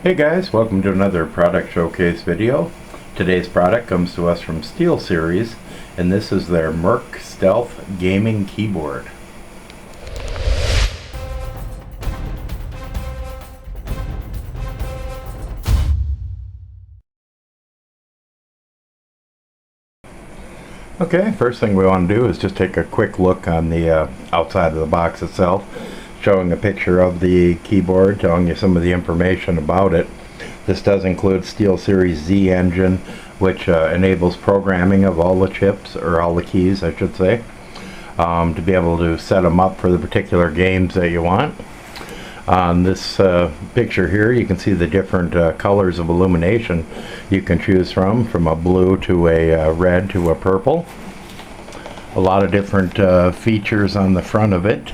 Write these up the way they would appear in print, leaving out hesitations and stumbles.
Hey guys, welcome to another product showcase video. Today's product comes to us from SteelSeries, and this is their Merc Stealth Gaming Keyboard. Okay, first thing we want to do is just take a quick look on the outside of the box itself, showing a picture of the keyboard, telling you some of the information about it. This does include SteelSeries Z engine, which enables programming of all the chips, or all the keys I should say, to be able to set them up for the particular games that you want. On this picture here you can see the different colors of illumination you can choose from a blue to a red to a purple. A lot of different features on the front of it.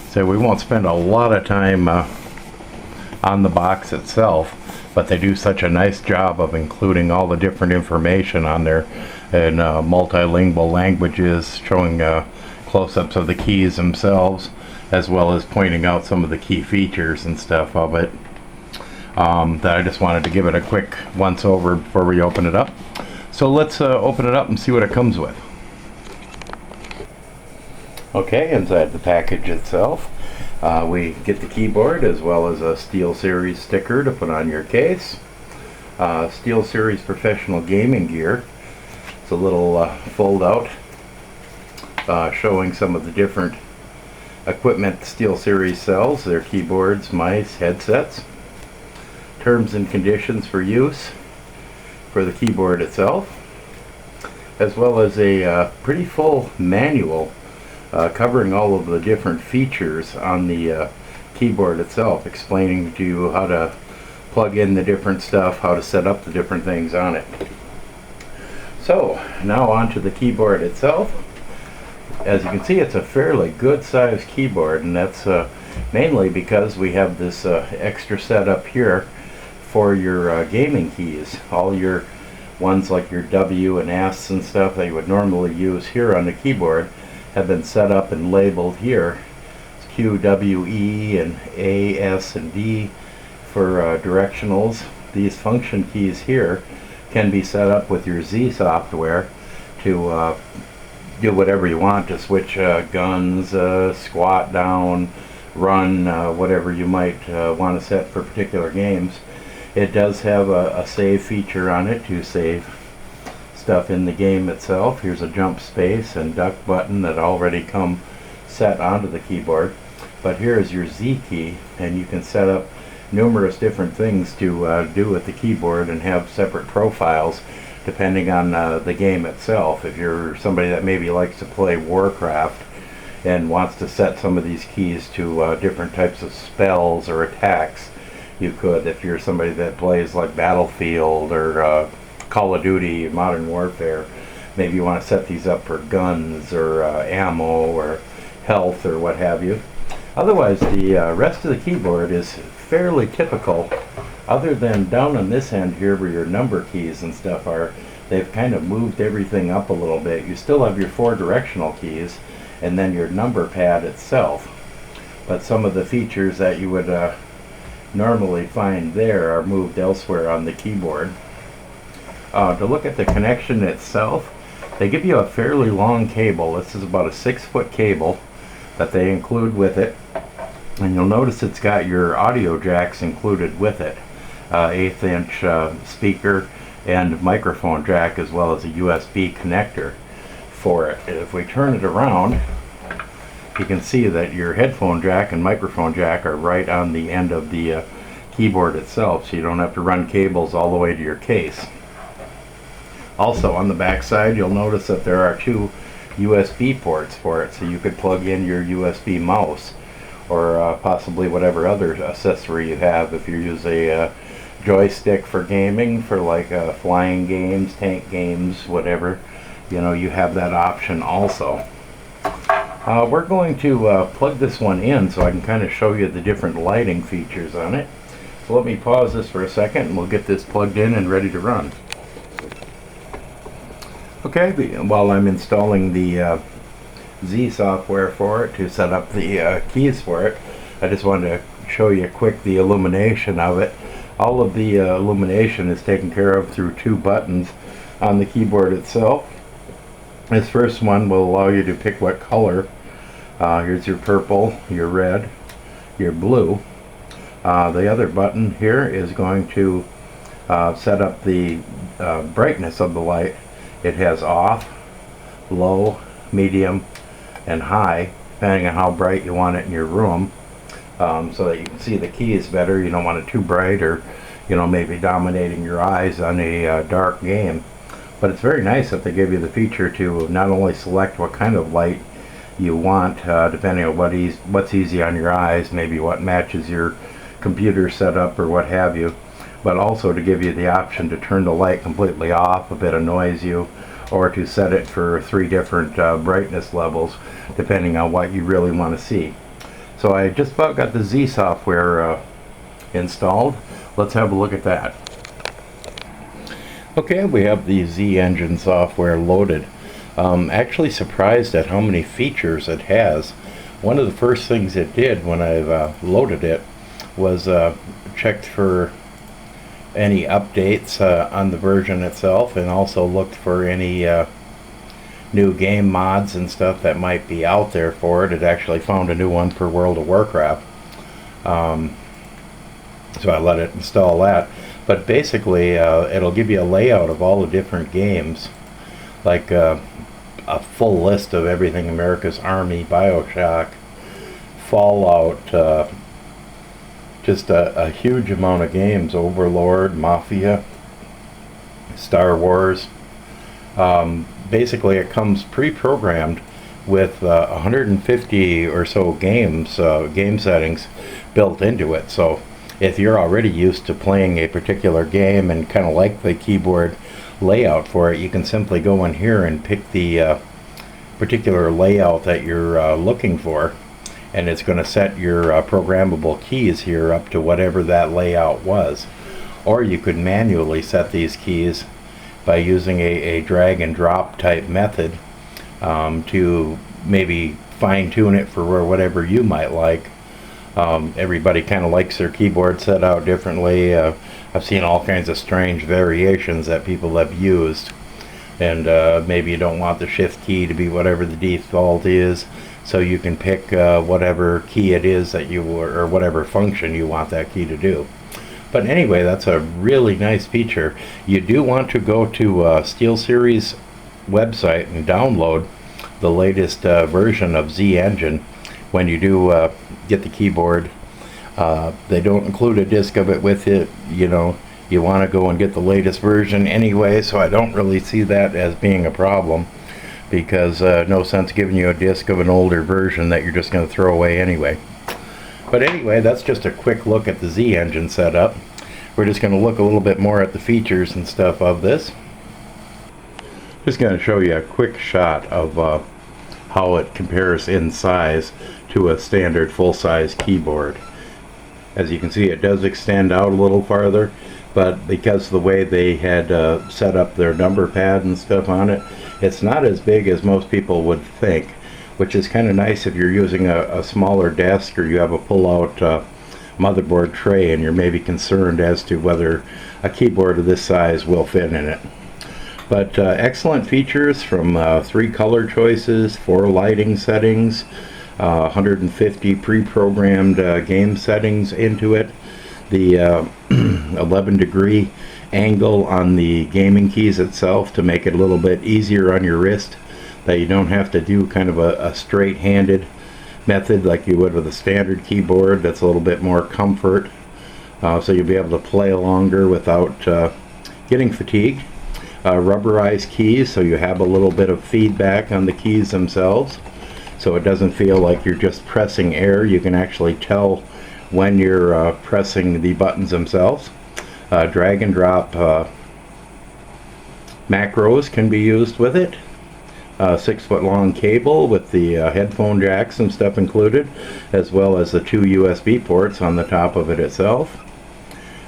So we won't spend a lot of time on the box itself, but they do such a nice job of including all the different information on there in multilingual languages, showing close-ups of the keys themselves, as well as pointing out some of the key features and stuff of it. That I just wanted to give it a quick once over before we open it up. So let's open it up and see what it comes with. Okay, inside the package itself, we get the keyboard as well as a SteelSeries sticker to put on your case. SteelSeries Professional Gaming Gear. It's a little fold out showing some of the different equipment SteelSeries sells, their keyboards, mice, headsets. Terms and conditions for use for the keyboard itself, as well as a pretty full manual covering all of the different features on the keyboard itself, explaining to you how to plug in the different stuff, how to set up the different things on it. So now onto the keyboard itself. As you can see, it's a fairly good sized keyboard, and that's mainly because we have this extra setup here for your gaming keys. All your ones like your W and S and stuff that you would normally use here on the keyboard have been set up and labeled here. It's Q, W, E, and A, S, and D for directionals. These function keys here can be set up with your Z software to do whatever you want, to switch guns, squat down, run, whatever you might want to set for particular games. It does have a save feature on it to save stuff in the game itself. Here's a jump space and duck button that already come set onto the keyboard. But here is your Z key, and you can set up numerous different things to do with the keyboard and have separate profiles depending on the game itself. If you're somebody that maybe likes to play Warcraft and wants to set some of these keys to different types of spells or attacks, you could. If you're somebody that plays like Battlefield or Call of Duty, Modern Warfare, maybe you want to set these up for guns or ammo or health or what have you. Otherwise, the rest of the keyboard is fairly typical, other than down on this end here where your number keys and stuff are. They've kind of moved everything up a little bit. You still have your 4 directional keys and then your number pad itself, but some of the features that you would normally find there are moved elsewhere on the keyboard. To look at the connection itself, they give you a fairly long cable. This is about a 6-foot cable that they include with it, and you'll notice it's got your audio jacks included with it, 1/8 inch speaker and microphone jack, as well as a USB connector for it. If we turn it around, you can see that your headphone jack and microphone jack are right on the end of the keyboard itself, so you don't have to run cables all the way to your case. Also on the back side, you'll notice that there are 2 USB ports for it, so you could plug in your USB mouse or possibly whatever other accessory you have. If you use a joystick for gaming, for like flying games, tank games, whatever, you have that option also. We're going to plug this one in so I can kind of show you the different lighting features on it. So let me pause this for a second and we'll get this plugged in and ready to run. Okay, while I'm installing the Z software for it to set up the keys for it, I just wanted to show you quick the illumination of it. All of the illumination is taken care of through 2 buttons on the keyboard itself. This first one will allow you to pick what color. Here's your purple, your red, your blue. The other button here is going to set up the brightness of the light. It has off, low, medium, and high, depending on how bright you want it in your room, so that you can see the keys better. You don't want it too bright, or maybe dominating your eyes on a dark game. But it's very nice that they give you the feature to not only select what kind of light you want, depending on what's easy on your eyes, maybe what matches your computer setup or what have you, but also to give you the option to turn the light completely off if it annoys you, or to set it for 3 different brightness levels depending on what you really want to see. So I just about got the Z software installed. Let's have a look at that. Okay, we have the Z engine software loaded. Actually surprised at how many features it has. One of the first things it did when I loaded it was checked for any updates on the version itself, and also looked for any new game mods and stuff that might be out there for it. It actually found a new one for World of Warcraft, so I let it install that. But basically it'll give you a layout of all the different games, like a full list of everything: America's Army, BioShock, Fallout, just a huge amount of games, Overlord, Mafia, Star Wars. Basically it comes pre-programmed with 150 or so games, game settings built into it. So if you're already used to playing a particular game and kind of like the keyboard layout for it, you can simply go in here and pick the particular layout that you're looking for, and it's going to set your programmable keys here up to whatever that layout was. Or you could manually set these keys by using a drag and drop type method to maybe fine-tune it for whatever you might like. Everybody kind of likes their keyboard set out differently. I've seen all kinds of strange variations that people have used, and maybe you don't want the shift key to be whatever the default is, so you can pick whatever key it is that you, or whatever function you want that key to do. But anyway, that's a really nice feature. You do want to go to SteelSeries website and download the latest version of Z Engine when you do get the keyboard. They don't include a disc of it with it. You want to go and get the latest version anyway, so I don't really see that as being a problem, because no sense giving you a disc of an older version that you're just going to throw away anyway. But anyway, that's just a quick look at the Z Engine setup. We're just going to look a little bit more at the features and stuff of this. Just going to show you a quick shot of how it compares in size to a standard full-size keyboard. As you can see, it does extend out a little farther, but because of the way they had set up their number pad and stuff on it, it's not as big as most people would think, which is kind of nice if you're using a smaller desk, or you have a pull-out motherboard tray and you're maybe concerned as to whether a keyboard of this size will fit in it. But excellent features, from 3 color choices, 4 lighting settings, 150 pre-programmed game settings into it, the 11-degree angle on the gaming keys itself to make it a little bit easier on your wrist, that you don't have to do kind of a straight-handed method like you would with a standard keyboard. That's a little bit more comfort, so you'll be able to play longer without getting fatigued. Rubberized keys, so you have a little bit of feedback on the keys themselves, so it doesn't feel like you're just pressing air. You can actually tell when you're pressing the buttons themselves. Drag and drop macros can be used with it. 6-foot long cable with the headphone jacks and stuff included, as well as the 2 USB ports on the top of it itself.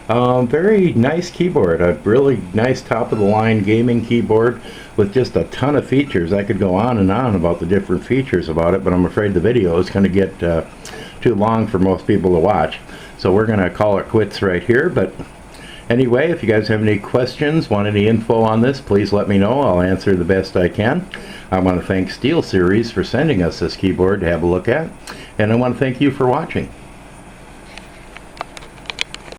Very nice keyboard, a really nice top-of-the-line gaming keyboard with just a ton of features. I could go on and on about the different features about it, but I'm afraid the video is going to get too long for most people to watch. So we're going to call it quits right here, but Anyway, if you guys have any questions, want any info on this, please let me know. I'll answer the best I can. I want to thank SteelSeries for sending us this keyboard to have a look at, and I want to thank you for watching.